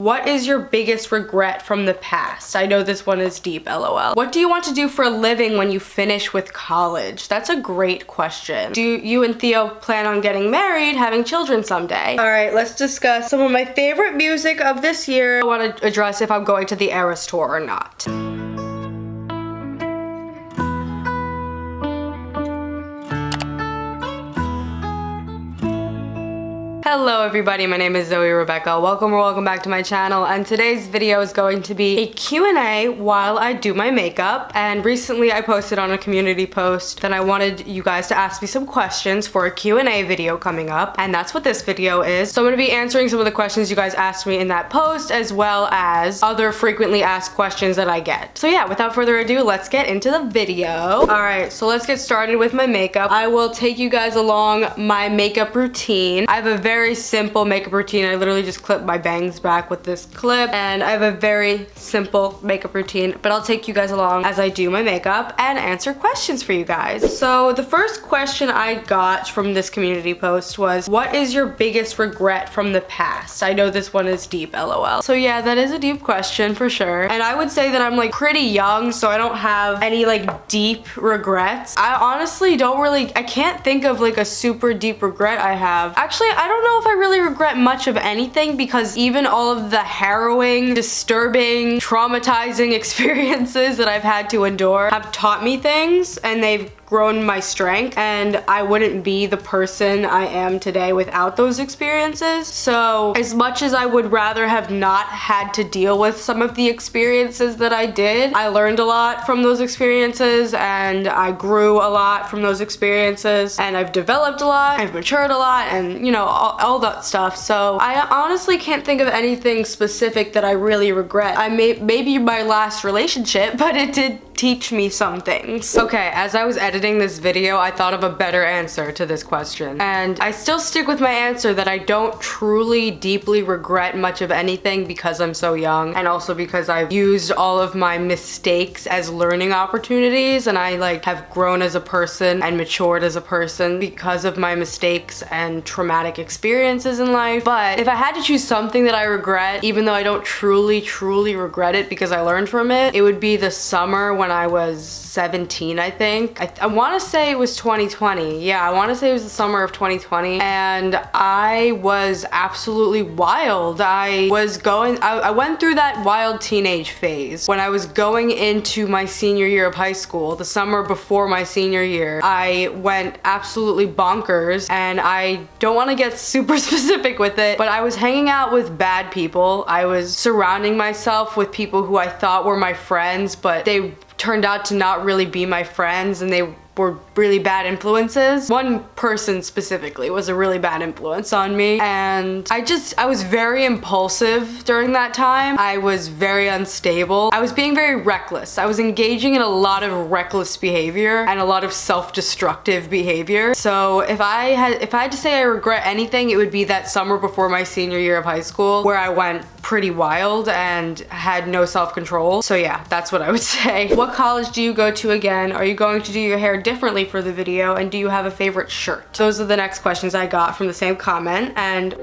What is your biggest regret from the past? I know this one is deep, LOL. What do you want to do for a living when you finish with college? That's a great question. Do you and Theo plan on getting married, having children someday? All right, let's discuss some of my favorite music of this year. I want to address if I'm going to the Eras tour or not. Hello everybody, my name is Zoe Rebekah. Welcome back to my channel, and today's video is going to be a Q&A while I do my makeup. And recently I posted on a community post that I wanted you guys to ask me some questions for a Q&A video coming up, and that's what this video is. So I'm going to be answering some of the questions you guys asked me in that post, as well as other frequently asked questions that I get. So yeah, without further ado, let's get into the video. Alright, so let's get started with my makeup. I will take you guys along my makeup routine. I have a very simple makeup routine. I literally just clip my bangs back with this clip, and I have a very simple makeup routine, but I'll take you guys along as I do my makeup and answer questions for you guys. So the first question I got from this community post was, what is your biggest regret from the past? I know this one is deep, LOL. So yeah, that is a deep question for sure, and I would say that I'm like pretty young, so I don't have any like deep regrets. I honestly I can't think of like a super deep regret I have. Actually, I don't know if I really regret much of anything, because even all of the harrowing, disturbing, traumatizing experiences that I've had to endure have taught me things, and they've grown my strength, and I wouldn't be the person I am today without those experiences. So as much as I would rather have not had to deal with some of the experiences that I did, I learned a lot from those experiences, and I grew a lot from those experiences, and I've developed a lot, I've matured a lot, and you know, all that stuff. So I honestly can't think of anything specific that I really regret. Maybe my last relationship, but it did teach me some things. Okay, as I was editing this video, I thought of a better answer to this question, and I still stick with my answer that I don't truly deeply regret much of anything, because I'm so young, and also because I've used all of my mistakes as learning opportunities, and I like have grown as a person and matured as a person because of my mistakes and traumatic experiences in life. But if I had to choose something that I regret, even though I don't truly regret it because I learned from it, it would be the summer when I was 17, I think. I want to say it was 2020. Yeah, I want to say it was the summer of 2020, and I was absolutely wild. I went through that wild teenage phase. When I was going into my senior year of high school, the summer before my senior year, I went absolutely bonkers, and I don't want to get super specific with it, but I was hanging out with bad people. I was surrounding myself with people who I thought were my friends, but they turned out to not really be my friends, and they were really bad influences. One person specifically was a really bad influence on me, and I was very impulsive during that time. I was very unstable. I was being very reckless. I was engaging in a lot of reckless behavior and a lot of self-destructive behavior. So if I had to say I regret anything, it would be that summer before my senior year of high school, where I went pretty wild and had no self-control. So yeah, that's what I would say. What college do you go to again? Are you going to do your hair differently for the video, and do you have a favorite shirt? Those are the next questions I got from the same comment, and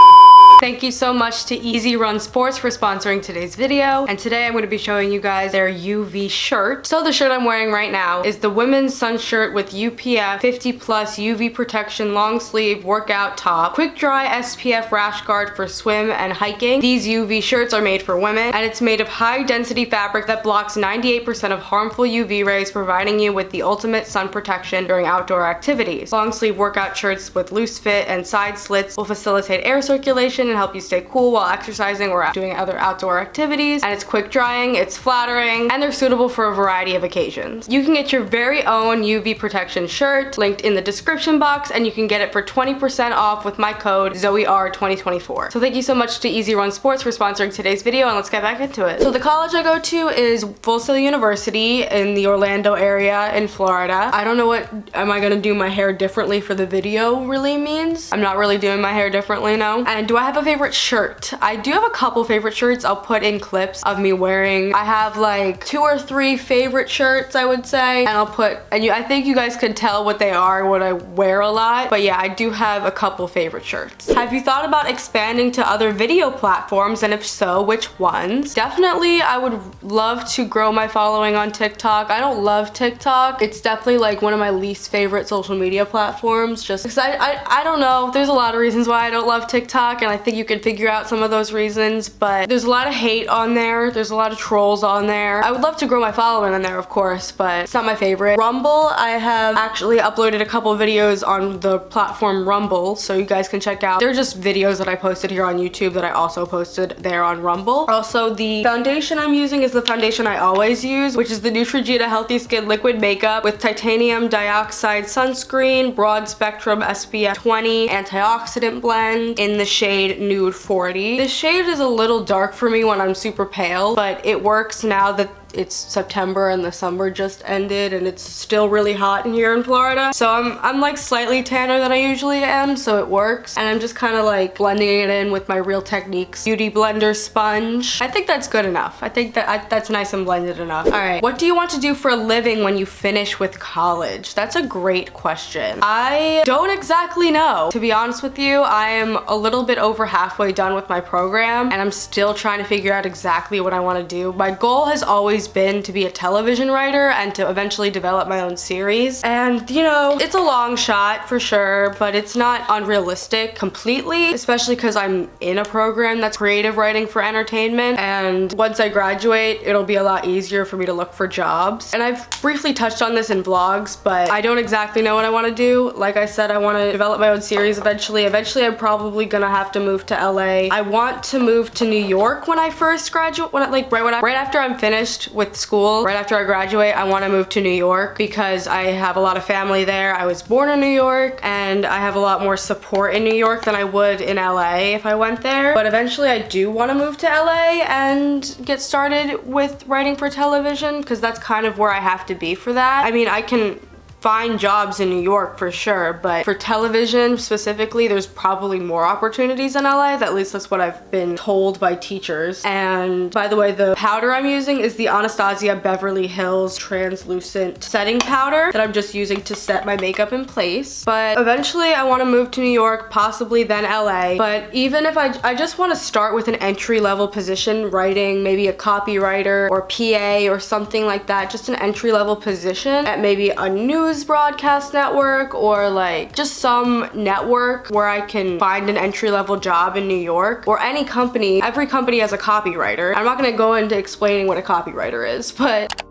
thank you so much to Easy Run Sports for sponsoring today's video. And today I'm going to be showing you guys their UV shirt. So the shirt I'm wearing right now is the women's sun shirt with UPF 50+ UV protection long sleeve workout top, quick dry SPF rash guard for swim and hiking. These UV shirts are made for women, and it's made of high density fabric that blocks 98% of harmful UV rays, providing you with the ultimate sun protection during outdoor activities. Long sleeve workout shirts with loose fit and side slits will facilitate air circulation and help you stay cool while exercising or doing other outdoor activities. And it's quick drying, it's flattering, and they're suitable for a variety of occasions. You can get your very own UV protection shirt linked in the description box, and you can get it for 20% off with my code ZOER2024. So thank you so much to Easy Run Sports for sponsoring today's video, and let's get back into it. So the college I go to is Full Sail University in the Orlando area in Florida. I don't know what am I gonna do my hair differently for the video really means. I'm not really doing my hair differently, no. And do I have have a favorite shirt. I do have a couple favorite shirts. I'll put in clips of me wearing. I have like 2 or 3 favorite shirts, I would say, and I'll put, I think you guys could tell what they are, what I wear a lot, but yeah, I do have a couple favorite shirts. Have you thought about expanding to other video platforms, and if so, which ones? Definitely, I would love to grow my following on TikTok. I don't love TikTok. It's definitely like one of my least favorite social media platforms, just because I don't know. There's a lot of reasons why I don't love TikTok, and I think you can figure out some of those reasons, but there's a lot of hate on there. There's a lot of trolls on there. I would love to grow my following on there, of course, but it's not my favorite. Rumble, I have actually uploaded a couple videos on the platform Rumble, so you guys can check out. They're just videos that I posted here on YouTube that I also posted there on Rumble. Also, the foundation I'm using is the foundation I always use, which is the Neutrogena Healthy Skin Liquid Makeup with titanium dioxide sunscreen, broad spectrum SPF 20 antioxidant blend in the shade Nude 40. This shade is a little dark for me when I'm super pale, but it works now that it's September and the summer just ended and it's still really hot in here in Florida. So I'm like slightly tanner than I usually am, so it works. And I'm just kind of like blending it in with my Real Techniques Beauty Blender sponge. I think that's good enough. I think that that's nice and blended enough. All right, what do you want to do for a living when you finish with college? That's a great question. I don't exactly know. To be honest with you, I am a little bit over halfway done with my program and I'm still trying to figure out exactly what I want to do. My goal has always been to be a television writer and to eventually develop my own series. And you know, it's a long shot for sure, but it's not unrealistic completely, especially because I'm in a program that's creative writing for entertainment. And once I graduate, it'll be a lot easier for me to look for jobs. And I've briefly touched on this in vlogs, but I don't exactly know what I want to do. Like I said, I want to develop my own series eventually. Eventually, I'm probably gonna have to move to LA. I want to move to New York when I first graduate, right after I'm finished with school, right after I graduate, I want to move to New York because I have a lot of family there. I was born in New York and I have a lot more support in New York than I would in LA if I went there. But eventually I do want to move to LA and get started with writing for television because that's kind of where I have to be for that. I mean, I can find jobs in New York for sure, but for television specifically, there's probably more opportunities in LA. At least that's what I've been told by teachers. And by the way, the powder I'm using is the Anastasia Beverly Hills translucent setting powder that I'm just using to set my makeup in place. But eventually I want to move to New York, possibly then LA. But even if I just want to start with an entry-level position, writing, maybe a copywriter or PA or something like that, just an entry-level position at maybe a news broadcast network or like just some network where I can find an entry-level job in New York or any company. Every company has a copywriter. I'm not going to go into explaining what a copywriter is, but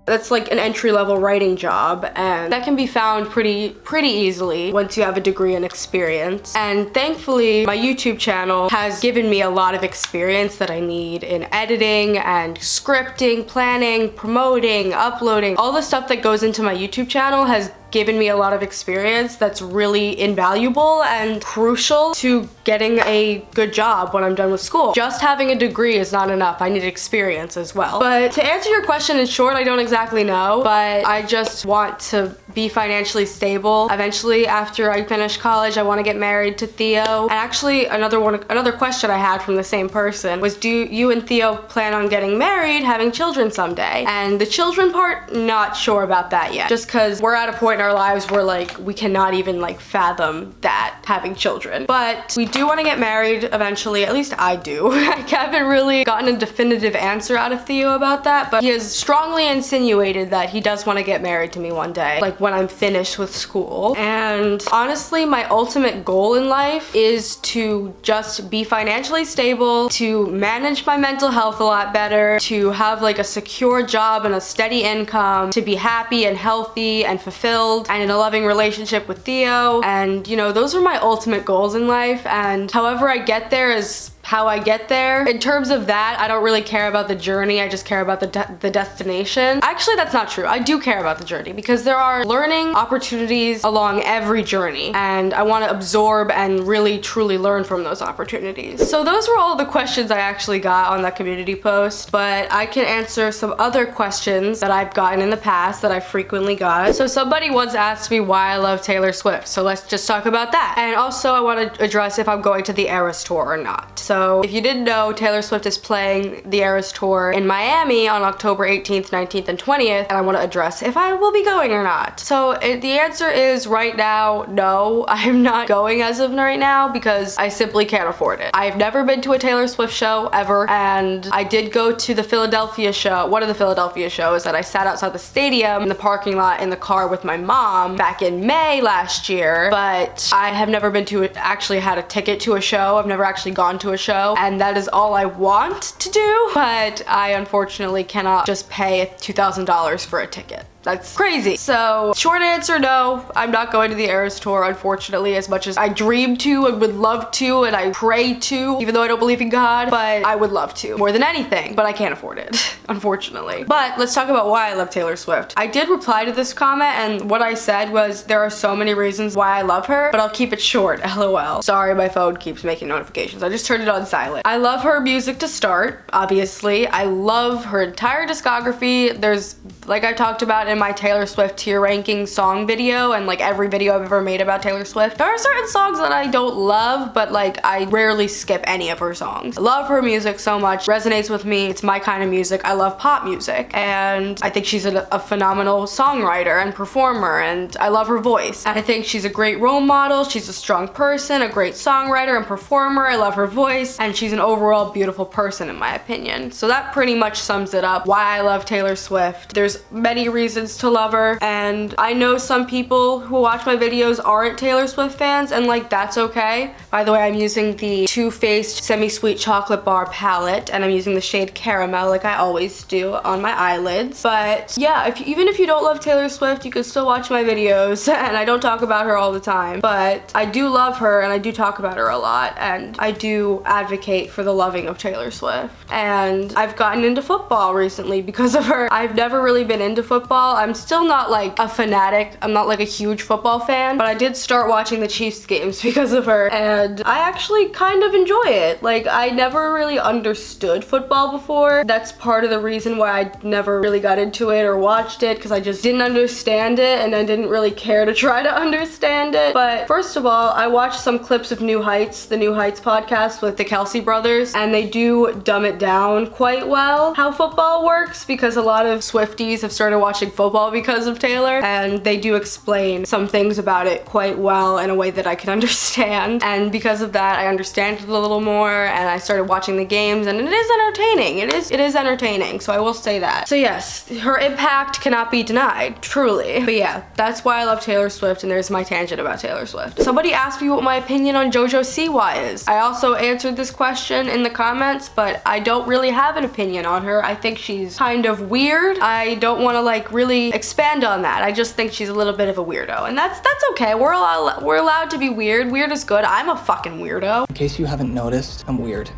that's like an entry-level writing job, and that can be found pretty easily once you have a degree and experience. And thankfully, my YouTube channel has given me a lot of experience that I need in editing and scripting, planning, promoting, uploading. All the stuff that goes into my YouTube channel has given me a lot of experience that's really invaluable and crucial to getting a good job when I'm done with school. Just having a degree is not enough. I need experience as well. But to answer your question in short, I don't exactly know, but I just want to be financially stable. Eventually, after I finish college, I want to get married to Theo. And actually, another question I had from the same person was, do you and Theo plan on getting married, having children someday? And the children part, not sure about that yet. Just because we're at a point in our lives where like we cannot even like fathom that, having children. But we do want to get married eventually, at least I do. I haven't really gotten a definitive answer out of Theo about that, but he has strongly insinuated that he does want to get married to me one day, like when I'm finished with school. And honestly, my ultimate goal in life is to just be financially stable, to manage my mental health a lot better, to have like a secure job and a steady income, to be happy and healthy and fulfilled and in a loving relationship with Theo. And you know, those are my ultimate goals in life, and however I get there is how I get there. In terms of that, I don't really care about the journey, I just care about the destination. Actually, that's not true. I do care about the journey because there are learning opportunities along every journey, and I want to absorb and really truly learn from those opportunities. So those were all the questions I actually got on that community post, but I can answer some other questions that I've gotten in the past that I frequently got. So somebody once asked me why I love Taylor Swift, so let's just talk about that. And also I want to address if I'm going to the Eras Tour or not. So if you didn't know, Taylor Swift is playing the Eras Tour in Miami on October 18th, 19th, and 20th, and I want to address if I will be going or not. So the answer is right now, no, I'm not going as of right now because I simply can't afford it. I've never been to a Taylor Swift show ever, and I did go to the Philadelphia show, one of the Philadelphia shows that I sat outside the stadium in the parking lot in the car with my mom back in May last year, but I have never been to actually had a ticket to a show. I've never actually gone to a show, and that is all I want to do, but I unfortunately cannot just pay $2,000 for a ticket. That's crazy. So short answer, no, I'm not going to the Eras Tour, unfortunately, as much as I dream to and would love to and I pray to, even though I don't believe in God, but I would love to more than anything, but I can't afford it, unfortunately. But let's talk about why I love Taylor Swift. I did reply to this comment, and what I said was there are so many reasons why I love her, but I'll keep it short, LOL. Sorry, my phone keeps making notifications. I just turned it on silent. I love her music to start, obviously. I love her entire discography. There's, like I talked about in my Taylor Swift tier ranking song video and like every video I've ever made about Taylor Swift, there are certain songs that I don't love, but like I rarely skip any of her songs. I love her music so much, resonates with me, it's my kind of music. I love pop music, and I think she's a phenomenal songwriter and performer, and I love her voice. And I think she's a great role model, she's a strong person, a great songwriter and performer. I love her voice, and she's an overall beautiful person in my opinion. So that pretty much sums it up why I love Taylor Swift. There's many reasons to love her, and I know some people who watch my videos aren't Taylor Swift fans, and like that's okay. By the way, I'm using the Too Faced Semi-Sweet Chocolate Bar palette, and I'm using the shade Caramel like I always do on my eyelids. But yeah, even if you don't love Taylor Swift, you can still watch my videos, and I don't talk about her all the time, but I do love her and I do talk about her a lot, and I do advocate for the loving of Taylor Swift. And I've gotten into football recently because of her. I've never really been into football. I'm still not like a fanatic. I'm not like a huge football fan, but I did start watching the Chiefs games because of her, and I actually kind of enjoy it. Like, I never really understood football before. That's part of the reason why I never really got into it or watched it, because I just didn't understand it and I didn't really care to try to understand it. But first of all, I watched some clips of New Heights, the New Heights podcast with the Kelsey brothers, and they do dumb it down quite well how football works, because a lot of Swifties have started watching football because of Taylor, and they do explain some things about it quite well in a way that I can understand, and because of that I understand it a little more, and I started watching the games, and it is entertaining. It is entertaining, so I will say that. So yes, her impact cannot be denied, truly. But yeah, that's why I love Taylor Swift, and there's my tangent about Taylor Swift. Somebody asked me what my opinion on JoJo Siwa is. I also answered this question in the comments, but I don't really have an opinion on her. I think she's kind of weird. I don't want to like really expand on that. I just think she's a little bit of a weirdo, and that's okay. We're allowed to be weird. Weird is good. I'm a fucking weirdo. In case you haven't noticed, I'm weird.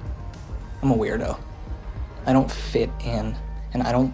I'm a weirdo. I don't fit in, and I don't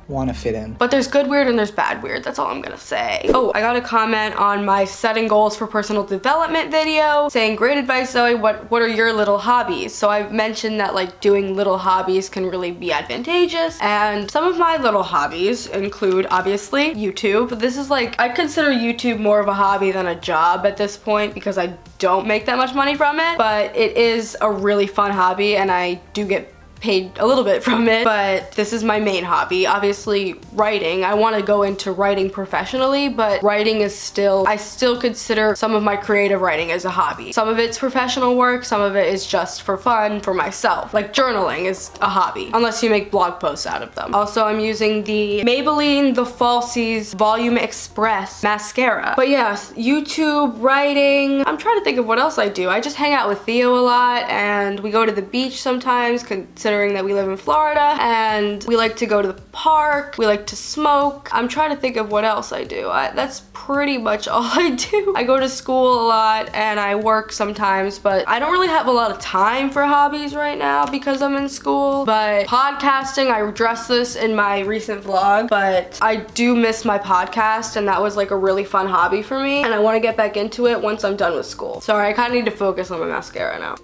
want to fit in. But there's good weird and there's bad weird. That's all I'm gonna say. Oh, I got a comment on my setting goals for personal development video saying, great advice, Zoe. What are your little hobbies? So I mentioned that like doing little hobbies can really be advantageous, and some of my little hobbies include obviously YouTube. This is like, I consider YouTube more of a hobby than a job at this point because I don't make that much money from it, but it is a really fun hobby and I do get paid a little bit from it, but this is my main hobby. Obviously writing, I want to go into writing professionally, but writing is still, I still consider some of my creative writing as a hobby. Some of it's professional work, some of it is just for fun for myself. Like journaling is a hobby, unless you make blog posts out of them. Also, I'm using the Maybelline The Falsies Volume Express mascara. But yeah, YouTube, writing, I'm trying to think of what else I do. I just hang out with Theo a lot and we go to the beach sometimes, considering considering that we live in Florida and we like to go to the park, we like to smoke. I'm trying to think of what else I do. That's pretty much all I do. I go to school a lot and I work sometimes, but I don't really have a lot of time for hobbies right now because I'm in school. But podcasting, I addressed this in my recent vlog, but I do miss my podcast, and that was like a really fun hobby for me, and I want to get back into it once I'm done with school. Sorry, I kind of need to focus on my mascara now.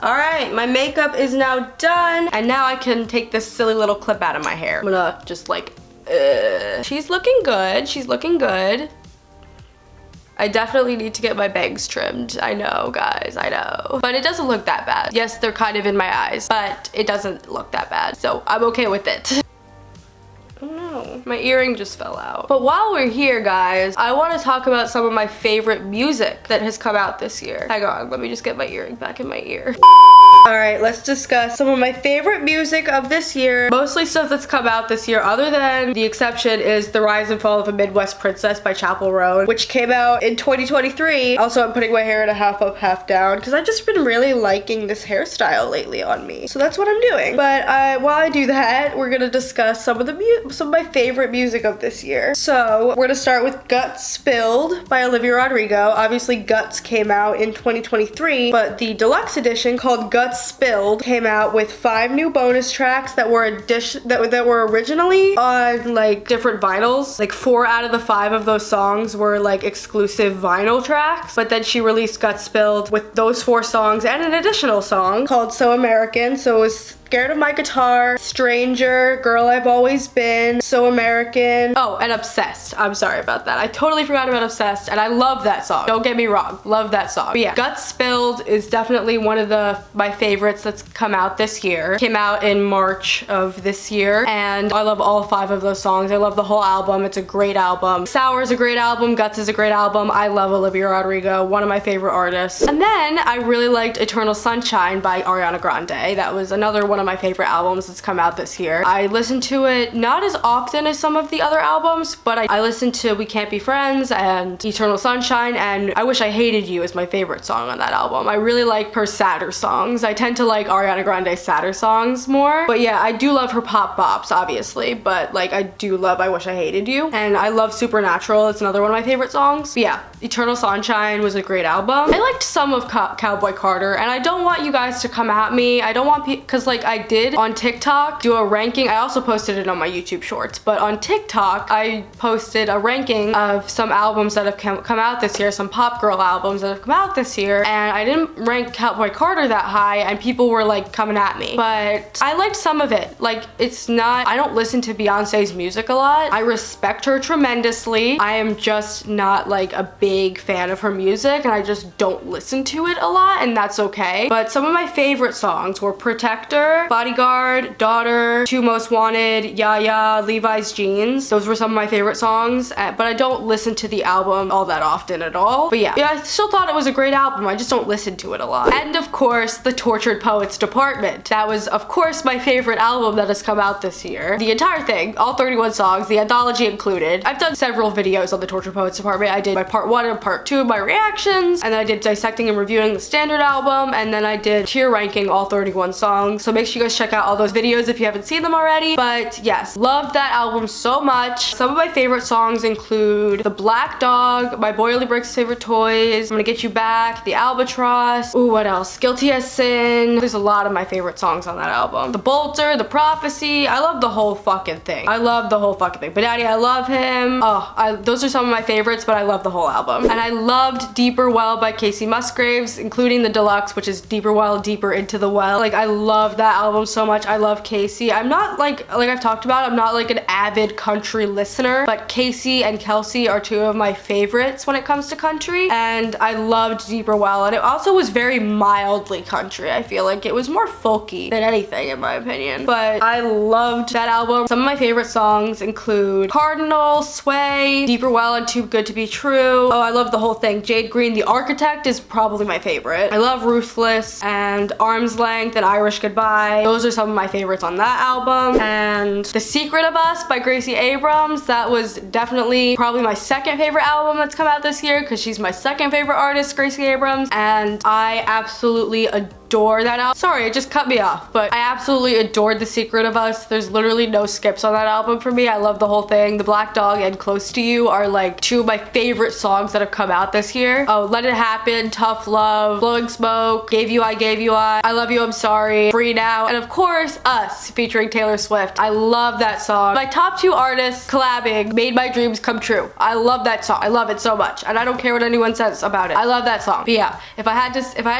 Alright, my makeup is now done, and now I can take this silly little clip out of my hair. I'm gonna just like, she's looking good, she's looking good. I definitely need to get my bangs trimmed. I know, guys, I know. But it doesn't look that bad. Yes, they're kind of in my eyes, but it doesn't look that bad, so I'm okay with it. Oh no, my earring just fell out. But while we're here, guys, I want to talk about some of my favorite music that has come out this year. Hang on, let me just get my earring back in my ear. Alright, let's discuss some of my favorite music of this year. Mostly stuff that's come out this year, other than the exception is The Rise and Fall of a Midwest Princess by Chapel Roan, which came out in 2023. Also, I'm putting my hair in a half up, half down, because I've just been really liking this hairstyle lately on me. So that's what I'm doing. But while I do that, we're gonna discuss some of my favorite music of this year. So we're gonna start with Guts Spilled by Olivia Rodrigo. Obviously, Guts came out in 2023, but the deluxe edition called Guts Spilled came out with 5 new bonus tracks that were that were originally on like different vinyls. Like 4 out of the 5 of those songs were like exclusive vinyl tracks, but then she released Guts Spilled with those 4 songs and an additional song called So American. So it was Scared of My Guitar, Stranger, Girl I've Always Been, So American. Oh, and Obsessed. I'm sorry about that. I totally forgot about Obsessed, and I love that song. Don't get me wrong, love that song. But yeah, Guts Spilled is definitely one of my favorites that's come out this year. Came out in March of this year, and I love all 5 of those songs. I love the whole album. It's a great album. Sour is a great album. Guts is a great album. I love Olivia Rodrigo, one of my favorite artists. And then I really liked Eternal Sunshine by Ariana Grande. That was another one of my favorite albums that's come out this year. I listened to it not as often as some of the other albums, but I listened to We Can't Be Friends and Eternal Sunshine, and I Wish I Hated You is my favorite song on that album. I really like her sadder songs. I tend to like Ariana Grande's sadder songs more, but yeah, I do love her pop bops, obviously, but like I do love I Wish I Hated You, and I love Supernatural. It's another one of my favorite songs. But yeah, Eternal Sunshine was a great album. I liked some of Cowboy Carter, and I don't want you guys to come at me. I don't want because like I did on TikTok do a ranking. I also posted it on my YouTube shorts, but on TikTok I posted a ranking of some albums that have come out this year, some pop girl albums that have come out this year, and I didn't rank Cowboy Carter that high, and people were like coming at me, but I liked some of it. Like, it's not, I don't listen to Beyonce's music a lot. I respect her tremendously. I am just not like a big fan of her music, and I just don't listen to it a lot, and that's okay. But some of my favorite songs were Protector, Bodyguard, Daughter, Two Most Wanted, Ya Ya, Levi's Jeans. Those were some of my favorite songs, but I don't listen to the album all that often at all. But yeah, I still thought it was a great album. I just don't listen to it a lot. And of course, The Tortured Poets Department. That was, of course, my favorite album that has come out this year. The entire thing, all 31 songs, the anthology included. I've done several videos on The Tortured Poets Department. I did my part 1 and part 2 of my reactions, and then I did dissecting and reviewing the standard album, and then I did tier ranking all 31 songs. So make sure you guys check out all those videos if you haven't seen them already. But yes, loved that album so much. Some of my favorite songs include The Black Dog, My Boy Only Breaks His Favorite Toys, I'm Gonna Get You Back, The Albatross, ooh, what else? Guilty as Sin. There's a lot of my favorite songs on that album. The Bolter, The Prophecy. I love the whole fucking thing. I love the whole fucking thing. But Daddy, I love him. Oh, those are some of my favorites, but I love the whole album. And I loved Deeper Well by Casey Musgraves, including the deluxe, which is Deeper Well, Deeper Into the Well. Like, I love that album so much. I love Casey. I'm not like I've talked about, I'm not like an avid country listener, but Casey and Kelsey are 2 of my favorites when it comes to country, and I loved Deeper Well, and it also was very mildly country. I feel like it was more folky than anything in my opinion, but I loved that album. Some of my favorite songs include Cardinal, Sway, Deeper Well, and Too Good to Be True. Oh, I love the whole thing. Jade Green, The Architect is probably my favorite. I love Ruthless and Arm's Length and Irish Goodbye. Those are some of my favorites on that album. And The Secret of Us by Gracie Abrams, that was definitely probably my second favorite album that's come out this year, because she's my second favorite artist, Gracie Abrams, and I absolutely adore adore that album. Sorry, it just cut me off, but I absolutely adored The Secret of Us. There's literally no skips on that album for me. I love the whole thing. The Black Dog and Close to You are like two of my favorite songs that have come out this year. Oh, Let It Happen, Tough Love, Blowing Smoke, Gave You I Love You, I'm Sorry, Free Now, and of course Us featuring Taylor Swift. I love that song. My top 2 artists collabing made my dreams come true. I love that song. I love it so much, and I don't care what anyone says about it. I love that song. But yeah, if I had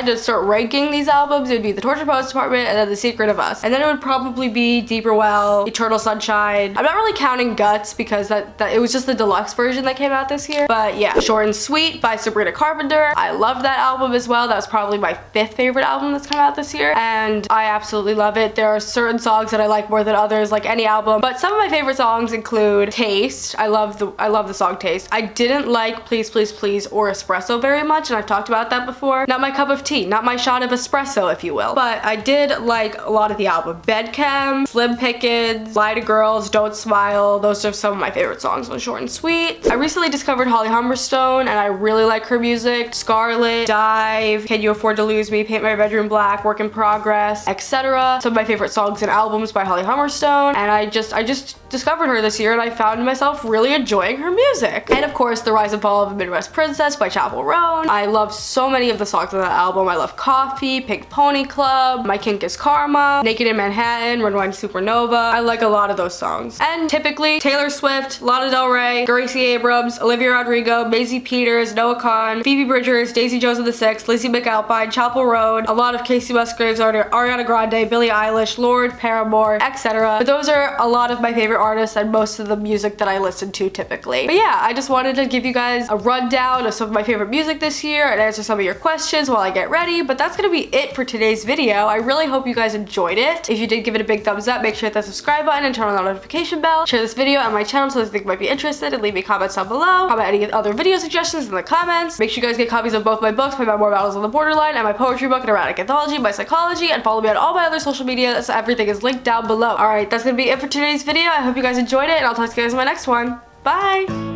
to start ranking these albums, it would be The Torture Post Department and then The Secret of Us, and then it would probably be Deeper Well, Eternal Sunshine. I'm not really counting Guts because that it was just the deluxe version that came out this year. But yeah, Short and Sweet by Sabrina Carpenter. I love that album as well. That was probably my 5th favorite album that's come out this year, and I absolutely love it. There are certain songs that I like more than others, like any album, but some of my favorite songs include Taste. I love the song Taste. I didn't like Please Please Please or Espresso very much, and I've talked about that before. Not my cup of tea, not my shot of espresso, if you will, but I did like a lot of the album. Bedchem, Slim Pickens, Lie to Girls, Don't Smile. Those are some of my favorite songs on Short and Sweet. I recently discovered Holly Humberstone, and I really like her music. Scarlet, Dive, Can You Afford to Lose Me, Paint My Bedroom Black, Work in Progress, etc. Some of my favorite songs and albums by Holly Humberstone, and I just discovered her this year, and I found myself really enjoying her music. And of course, The Rise and Fall of a Midwest Princess by Chappell Roan. I love so many of the songs on that album. I love Coffee, Pink Pony Club, My Kink is Karma, Naked in Manhattan, Red Wine Supernova. I like a lot of those songs. And typically, Taylor Swift, Lana Del Rey, Gracie Abrams, Olivia Rodrigo, Maisie Peters, Noah Kahan, Phoebe Bridgers, Daisy Jones and the Six, Lizzie McAlpine, Chappell Roan, a lot of Casey Musgraves, Ariana Grande, Billie Eilish, Lorde, Paramore, etc. But those are a lot of my favorite artists and most of the music that I listen to typically. But yeah, I just wanted to give you guys a rundown of some of my favorite music this year and answer some of your questions while I get ready, but that's gonna be it for today's video. I really hope you guys enjoyed it. If you did, give it a big thumbs up, make sure to hit that subscribe button and turn on the notification bell. Share this video on my channel so others think might be interested, and leave me comments down below. Comment any other video suggestions in the comments. Make sure you guys get copies of both my books, my memoir Battles on the Borderline, and my poetry book, An Erratic Anthology by Psychology, and follow me on all my other social media, so everything is linked down below. Alright, that's gonna be it for today's video. I hope you guys enjoyed it, and I'll talk to you guys in my next one. Bye!